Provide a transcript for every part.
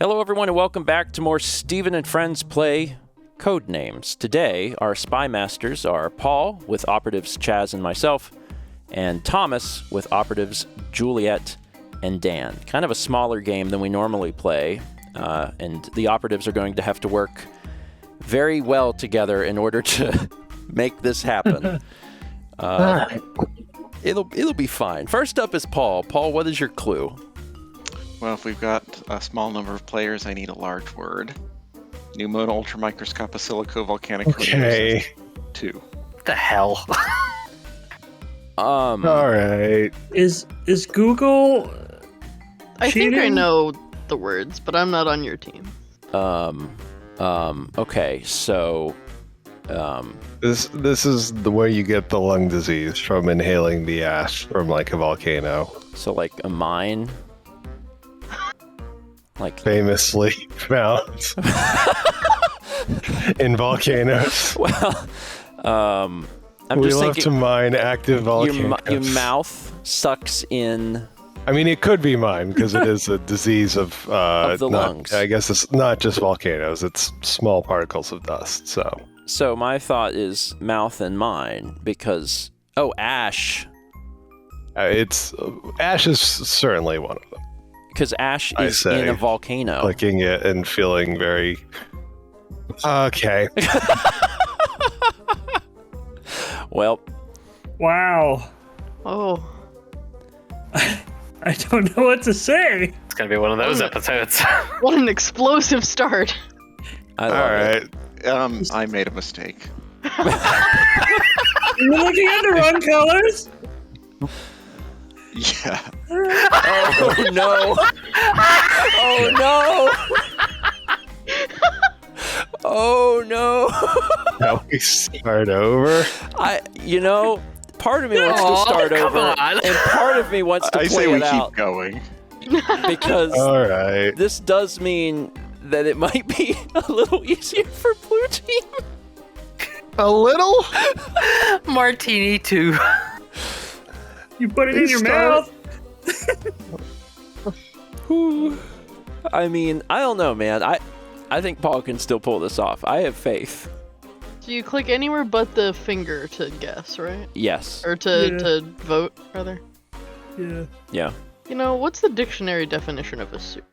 Hello, everyone, and welcome back to more Steven and Friends play Codenames. Today, our spy masters are Paul, with operatives Chaz and myself, and Thomas, with operatives Juliet and Dan. Kind of a smaller game than we normally play, and the operatives are going to have to work very well together in order to make this happen. It'll be fine. First up is Paul. Paul, what is your clue? Well, if we've got a small number of players, I need a large word. Pneumo ultramicroscope silico volcanic. Okay. 2. What the hell? All right. Is Google I think I cheating? know the words, but I'm not on your team. Okay, so, This is the way you get the lung disease from inhaling the ash from like a volcano. so like a mine? Like, Famously found in volcanoes. well, I'm We just love to thinking mine active volcanoes. your mouth sucks in. I mean, it could be mine because it is a disease of the lungs. I guess it's not just volcanoes; it's small particles of dust. So my thought is mouth and mine because ash. It's ash is certainly one of them. Because ash I is say, in a volcano. Clicking it and feeling very okay. Well, Wow. Oh, I don't know what to say. It's gonna be one of those episodes. what an explosive start. I All love it. right. I made a mistake. You're looking at the wrong colors? Yeah. Oh no! Oh no! Oh no! Now we start over. Part of me wants to start come over, on. and part of me wants to I say play we it out keep going. because All right. this does mean that it might be a little easier for Blue Team. A little. Martini 2. You put it in your Start- mouth. Whew. I mean, I don't know, man. I think Paul can still pull this off. I have faith. So you click anywhere but the finger to guess, right? Yes. Or to Yeah. vote, rather. Yeah. Yeah. You know, what's the dictionary definition of a soup?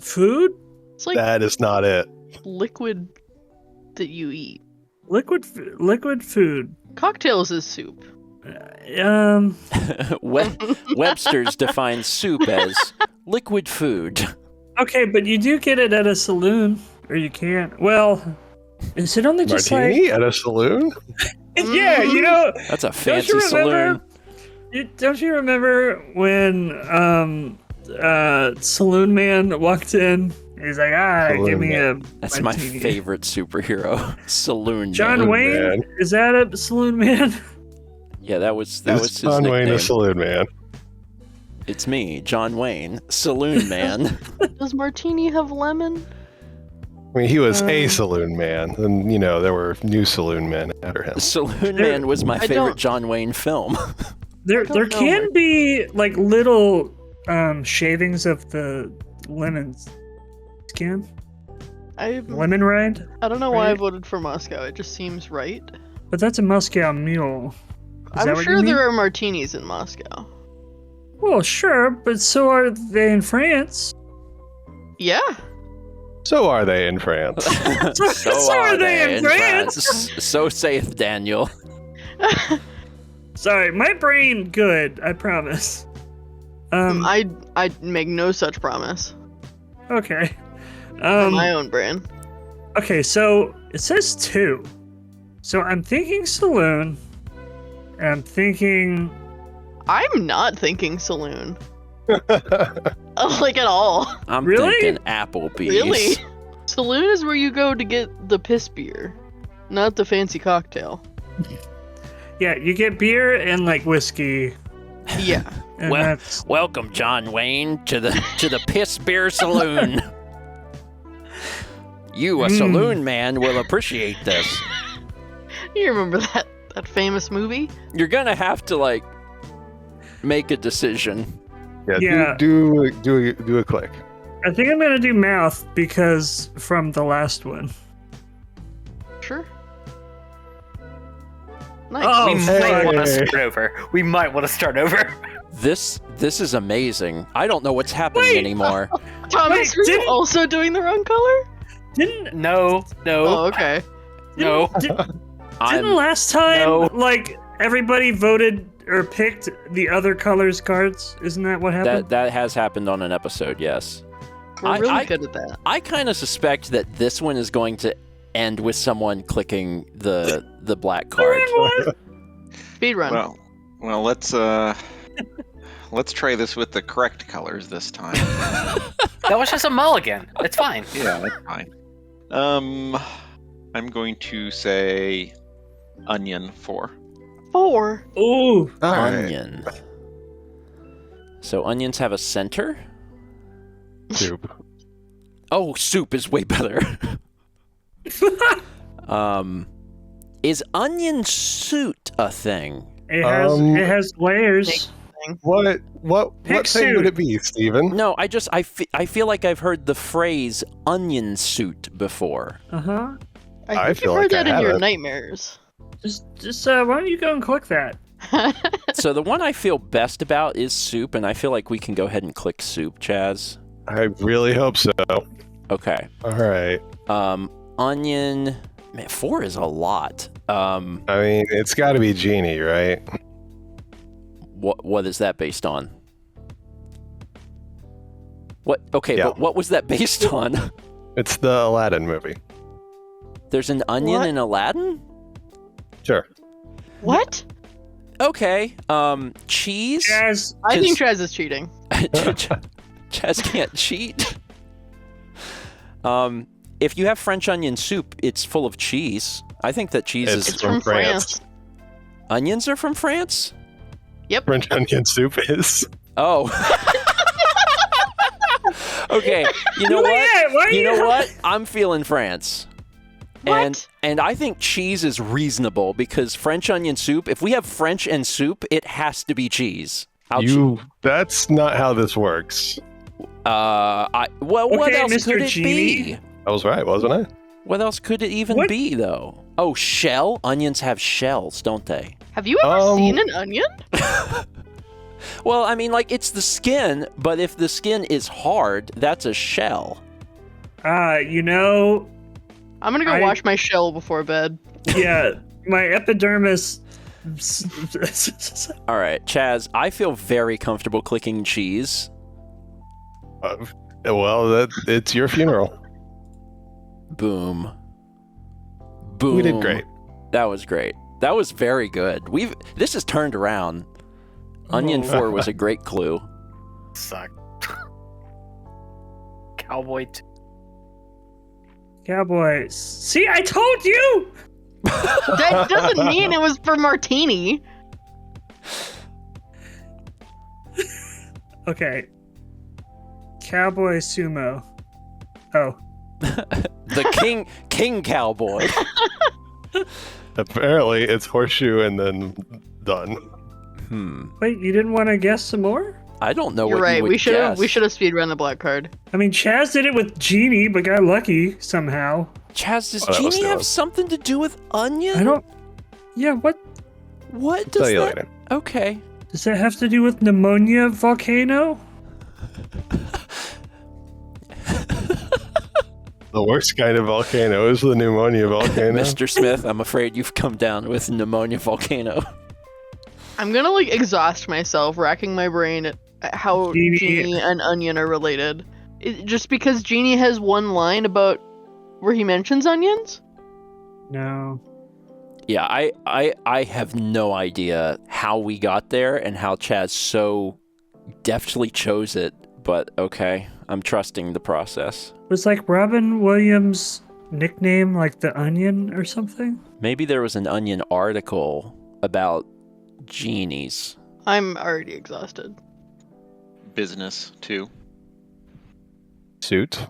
Food? It's like That is not it. liquid that you eat. Liquid food. Cocktails is soup. Webster's defines soup as liquid food. Okay, but you do get it at a saloon, or you can't. Well, is it only just Martini at a saloon? Yeah, you know. That's a Don't fancy you saloon. remember? Don't you remember when Saloon Man walked in? He's like, give me a That's my martini." favorite superhero. Saloon John Man. Wayne? Man. Is that a Saloon Man? Yeah, that was Is his John Wayne nickname. a saloon man? It's me, John Wayne, Saloon Man. Does martini have lemon? I mean, he was a saloon man, and there were new saloon men after him. Saloon Man was my favorite don't- John Wayne film. There don't know can where- be like little shavings of the lemon skin. Lemon rind? I don't know why I right? voted for Moscow. It just seems right. But that's a Moscow mule. Is that I'm what sure you mean? there are martinis in Moscow. Well, sure, but so are they in France. Yeah. So are they in France? So are they in France. So saith Daniel. Sorry, my brain good, I promise. I make no such promise. Okay. For my own brain. Okay, so it says 2. So I'm thinking saloon. And I'm thinking I'm not thinking saloon. Like at all. I'm Really? thinking Applebee's. Really? Saloon is where you go to get the piss beer, not the fancy cocktail. yeah, you get beer and like whiskey. Yeah. And Well, that's welcome, John Wayne, to the Piss Beer Saloon. You, a saloon man, will appreciate this. You remember that famous movie? You're gonna have to make a decision. Yeah. Do a click. I think I'm gonna do mouth because from the last one. Sure. Nice. Oh, We might want to hey. start over. We might want to start over. This is amazing. I don't know what's happening Wait. anymore. Thomas, Wait, were you didn't- also doing the wrong color? Didn't No. Oh, okay. No. didn't I'm last time No. like everybody voted or picked the other colors cards? Isn't that what happened? that has happened on an episode, yes. We're I- really I- good at that. I kind of suspect that this one is going to end with someone clicking the black card. Speed run. Well, let's try this with the correct colors this time. That was just a mulligan. It's fine. Yeah, that's fine. I'm going to say onion 4. 4. Ooh. All right. Onion. So onions have a center? Soup. Oh, soup is way better. Is onion suit a thing? It has layers. What Pick thing would suit. it be, Steven? No, I feel like I've heard the phrase onion suit before. Uh-huh. I I think feel you've heard like I that in your have it. nightmares. Just why don't you go and click that? So the one I feel best about is soup, and I feel like we can go ahead and click soup, Chaz. I really hope so. Okay. All right. Onion. Man, 4 is a lot. I mean, it's got to be Genie, right? What is that based on? What? Okay, Yeah. but what was that based on? It's the Aladdin movie. There's an onion What? in Aladdin? Sure. What? Okay. Cheese? Jazz. I think Traz is cheating. Chaz can't cheat. If you have French onion soup, it's full of cheese. I think that cheese It's is... It's from from France. France. Onions are from France? Yep. French onion soup is. Oh. Okay. You know Why what? are You know you- what? I'm feeling France. What? And I think cheese is reasonable because French onion soup, if we have French and soup, it has to be cheese. That's not how this works. What Okay, else Mr. could it Genie. be? I was right, wasn't I? What else could it even What? be, though? Oh, shell? Onions have shells, don't they? Have you ever seen an onion? Well, I mean, like, it's the skin, but if the skin is hard, that's a shell. You know, I'm gonna go I- wash my shell before bed. yeah, my epidermis. All right, Chaz, I feel very comfortable clicking cheese. Well, it's your funeral. Boom. Boom. We did great. That was great. That was very good. This has turned around. Onion 4 was a great clue. Suck. Cowboy. Cowboy. See, I told you. That doesn't mean it was for martini. Okay. Cowboy sumo. Oh. The king cowboy. Apparently, it's horseshoe and then done. Wait, you didn't want to guess some more? I don't know You're what right. you would We should have guess. speedrun the black card. I mean, Chaz did it with Genie, but got lucky somehow. Chaz, does Oh, that was Genie have good. something to do with onion? I don't. Yeah, what What does Tell you that? later. Okay. does that have to do with pneumonia volcano? The worst kind of volcano is the pneumonia volcano. Mr. Smith, I'm afraid you've come down with pneumonia volcano. I'm gonna exhaust myself, racking my brain at how Genie- Genie and onion are related. Just because Genie has one line about where he mentions onions? No. Yeah, I have no idea how we got there and how Chaz so deftly chose it, but okay, I'm trusting the process. Was like Robin Williams' nickname like the Onion or something? Maybe there was an Onion article about genies. I'm already exhausted. Business 2. Suit.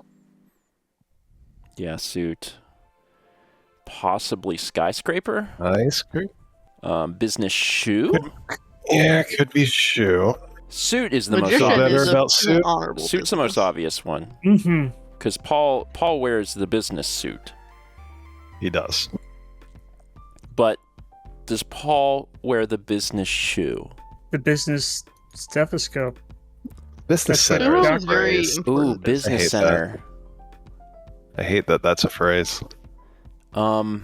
Yeah, suit. Possibly skyscraper? Ice cream. Business shoe? Yeah, could be shoe. Suit is the Magician most better obvious. is about an suit? honorable Suit's the most business. obvious one. Mm-hmm. Because Paul wears the business suit. He does. But does Paul wear the business shoe? The business stethoscope. Business That's center what- is Sumo a is very phrase. important. Ooh, business hate center. I hate that that's a phrase. 'Cause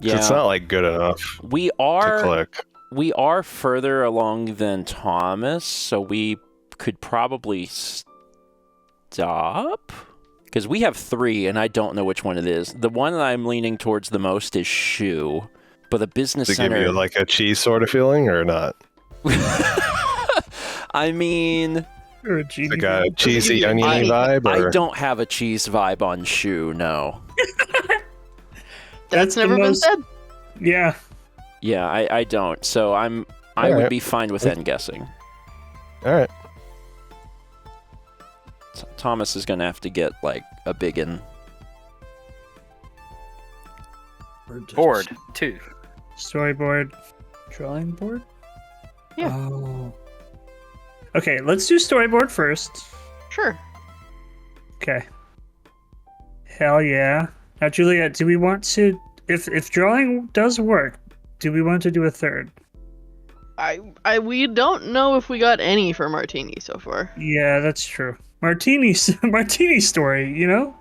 Yeah. it's not like good enough we to are click. we are further along than Thomas, so we could probably stop. Because we have 3, and I don't know which one it is. The one that I'm leaning towards the most is shoe, but the business To center. give you like a cheese sort of feeling or not? I mean, Or a genie. Like a cheesy I- oniony vibe? Or? I don't have a cheese vibe on shoe. No. That's the never been most- said. Yeah. Yeah, I don't. So I would Alright. be fine with N guessing. All right. Thomas is gonna have to get like a big one. Board 2. Storyboard. Drawing board? Yeah. Oh. Okay, let's do storyboard first. Sure. Okay. Hell yeah. Now, Juliet, do we want to... If drawing does work, do we want to do a third? We don't know if we got any for Martini so far. Yeah, that's true. Martini story, you know?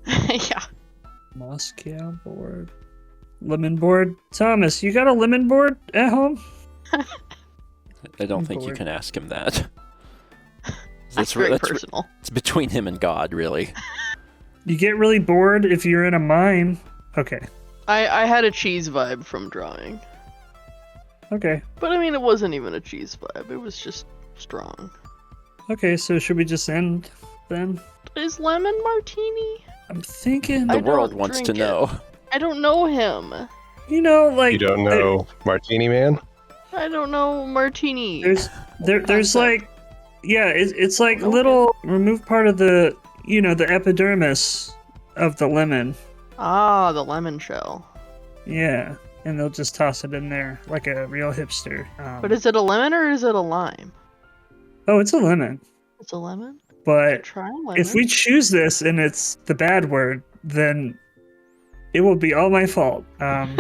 Yeah. Moscow board. Lemon board. Thomas, you got a lemon board at home? I don't think you Bored. can ask him that. That's very personal. It's between him and God, really. You get really bored if you're in a mine. Okay. I had a cheese vibe from drawing. Okay. But I mean, it wasn't even a cheese vibe. It was just strong. Okay, so should we just end then? Is Lemon Martini? I'm thinking, The I world don't wants to drink it. know. I don't know him. you know, like... You don't know Martini Man? I don't know Martini. There's Concept. like... Yeah, it's like Okay. little... Remove part of the, the epidermis of the lemon. Ah, the lemon shell. Yeah, and they'll just toss it in there like a real hipster. But is it a lemon or is it a lime? Oh, it's a lemon. It's a lemon? But Try a lemon. if we choose this and it's the bad word, then it will be all my fault. So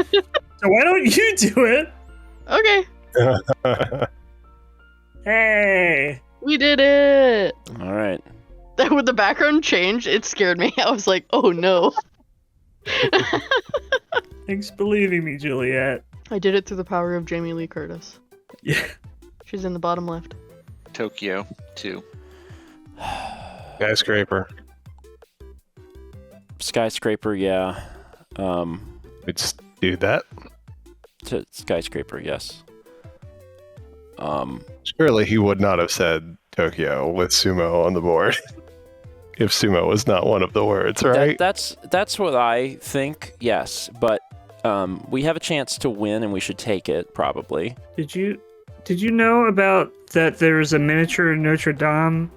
why don't you do it? Okay, Hey! we did it! All right. With the background change, it scared me. I was like, oh no. Thanks for believing me, Juliet. I did it through the power of Jamie Lee Curtis. Yeah. She's in the bottom left. Tokyo 2. Skyscraper. Skyscraper, yeah. We'd just do that. Skyscraper, yes. Surely he would not have said Tokyo with sumo on the board. If sumo was not one of the words, right? That's what I think, yes. But we have a chance to win and we should take it, probably. Did you know about that there's a miniature Notre Dame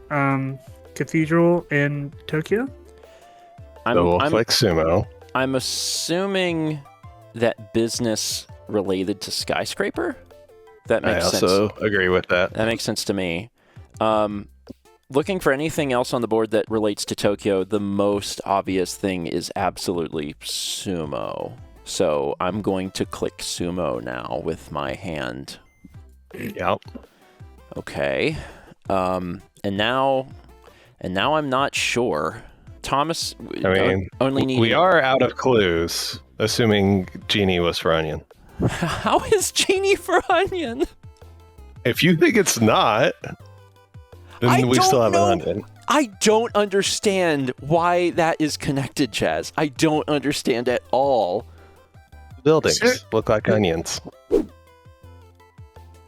cathedral in Tokyo? So like sumo. I'm assuming that business related to skyscraper? That I makes sense. also agree with that. That makes sense to me. Looking for anything else on the board that relates to Tokyo, the most obvious thing is absolutely sumo. So I'm going to click sumo now with my hand. Yep. Okay. And now I'm not sure. Thomas, I mean, only need. we are out of clues, assuming Genie was for onion. How is Genie for onion? If you think it's not, then we still have an onion. I don't understand why that is connected, Chaz. I don't understand at all. Buildings Sir- look like onions.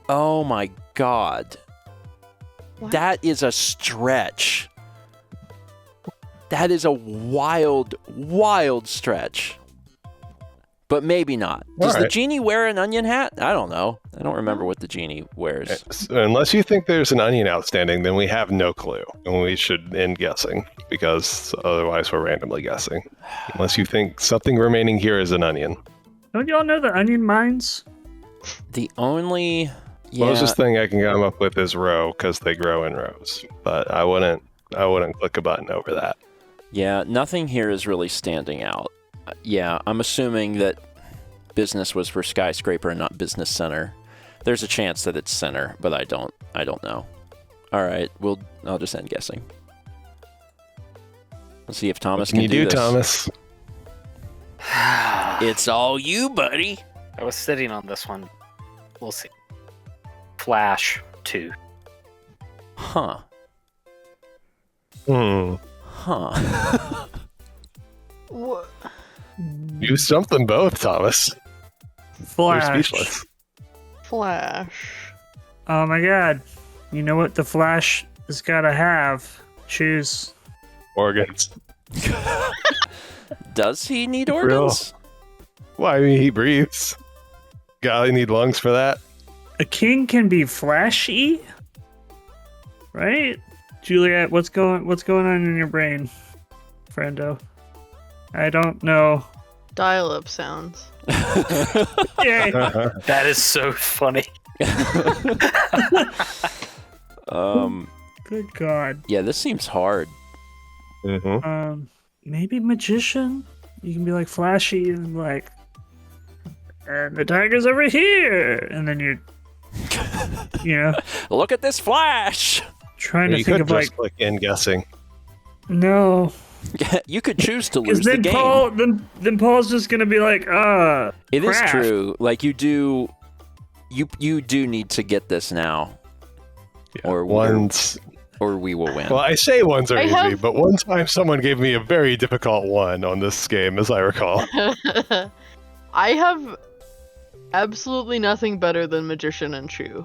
Oh my god. What? That is a stretch. That is a wild, wild stretch. But maybe not. Does the Alright. Genie wear an onion hat? I don't know. I don't remember what the Genie wears. So unless you think there's an onion outstanding, then we have no clue. And we should end guessing, because otherwise we're randomly guessing. Unless you think something remaining here is an onion. Don't y'all know the onion mines? The only... Closest thing I can come up with is row because they grow in rows, but I wouldn't click a button over that. Yeah, nothing here is really standing out. Yeah, I'm assuming that business was for skyscraper and not business center. There's a chance that it's center, but I don't know. All right, I'll just end guessing. Let's see if Thomas can do this. Thomas? It's all you, buddy. I was sitting on this one. We'll see. Flash 2. Huh. Huh. What? You stumped them both, Thomas. You're Flash. speechless. Flash. Oh my god. You know what the Flash has gotta have? Choose. Organs. Does he need organs? Why? I mean, he breathes. Golly, need lungs for that. A king can be flashy? Right? Juliet, what's going on in your brain, friendo? I don't know. Dial-up sounds. Yay. That is so funny. Good god. Yeah, this seems hard. Maybe magician? You can be like flashy and like, and the tiger's over here, and then you know, Look at this flash. trying to You think could of just like, click in guessing. no, You could choose to because lose the then game. then Paul's just gonna be like, It is craft. true. Like you do need to get this now, Yeah, or we will win. Well, I say ones are I easy, have- but one time someone gave me a very difficult one on this game, as I recall. I have absolutely nothing better than magician and shoe.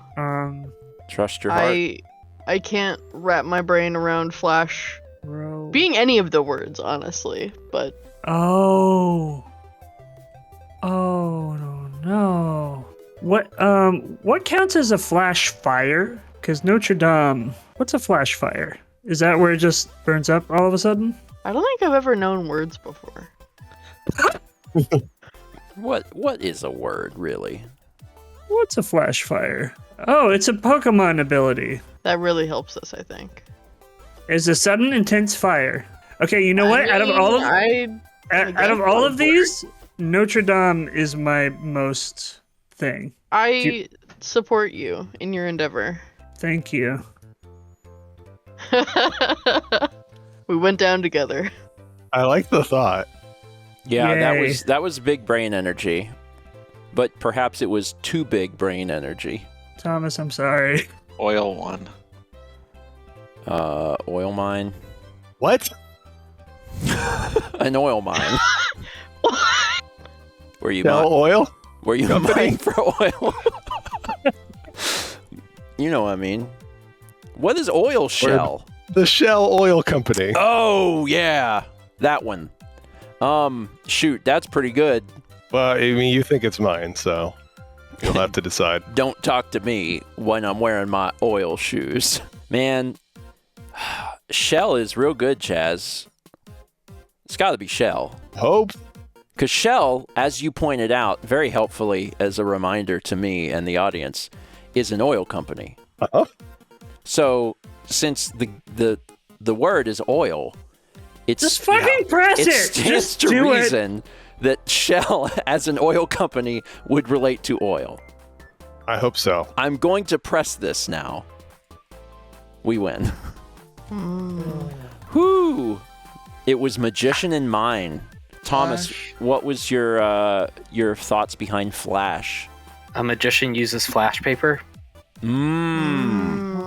Trust your heart. I can't wrap my brain around flash Row. being any of the words, honestly. But Oh no. What counts as a flash fire? Because Notre Dame, what's a flash fire? Is that where it just burns up all of a sudden? I don't think I've ever known words before. What is a word, really? What's a flash fire? Oh, it's a Pokemon ability. That really helps us, I think. It's a sudden intense fire. Okay, you know what? Out of all of these, Notre Dame is my most thing. I support you in your endeavor. Thank you. We went down together. I like the thought. Yeah, Yay. that was big brain energy, but perhaps it was too big brain energy. Thomas, I'm sorry. Oil one. Oil mine. What? An oil mine. Were you Shell oil? Were you Company? mining for oil? You know what I mean. What is oil shell? The Shell Oil Company. Oh yeah, that one. Shoot, that's pretty good. Well, I mean, you think it's mine, so you'll have to decide. Don't talk to me when I'm wearing my oil shoes. Man, Shell is real good, Chaz. It's got to be Shell. Hope. Because Shell, as you pointed out very helpfully as a reminder to me and the audience, is an oil company. Uh-huh. So since the word is oil, it's Just fucking press it it. stands Just to do it. reason that Shell as an oil company would relate to oil. I hope so. I'm going to press this now. We win. Whoo! It was magician in mine. Thomas, Flash. what was your thoughts behind Flash? A magician uses flash paper,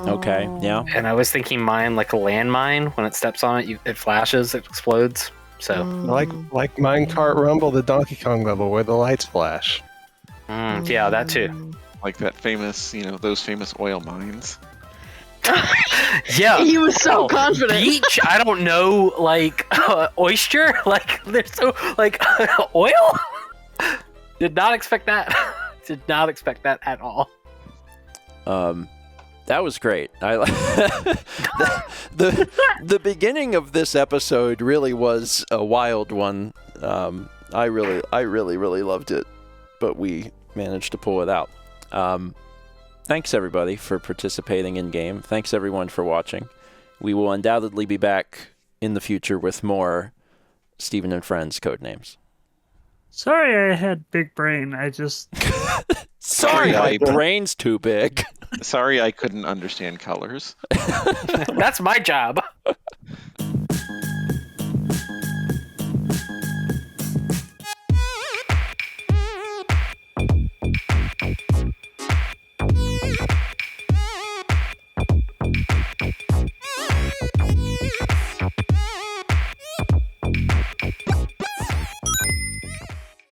Okay, yeah. and I was thinking mine like a landmine. When it steps on it, it flashes, it explodes. So, Like Minecart Rumble, the Donkey Kong level where the lights flash. yeah, that too. Like that famous, those famous oil mines. Yeah. He was so Oh, confident. Beach? I don't know, like oyster? Like they're so like oil? Did not expect that. Did not expect that at all. That was great. The beginning of this episode really was a wild one. I really loved it, but we managed to pull it out. thanks everybody for participating in game. Thanks everyone for watching. We will undoubtedly be back in the future with more Steven and Friends Codenames. Sorry I had big brain. I just... Sorry, my brain's too big. Sorry I couldn't understand colors. That's my job.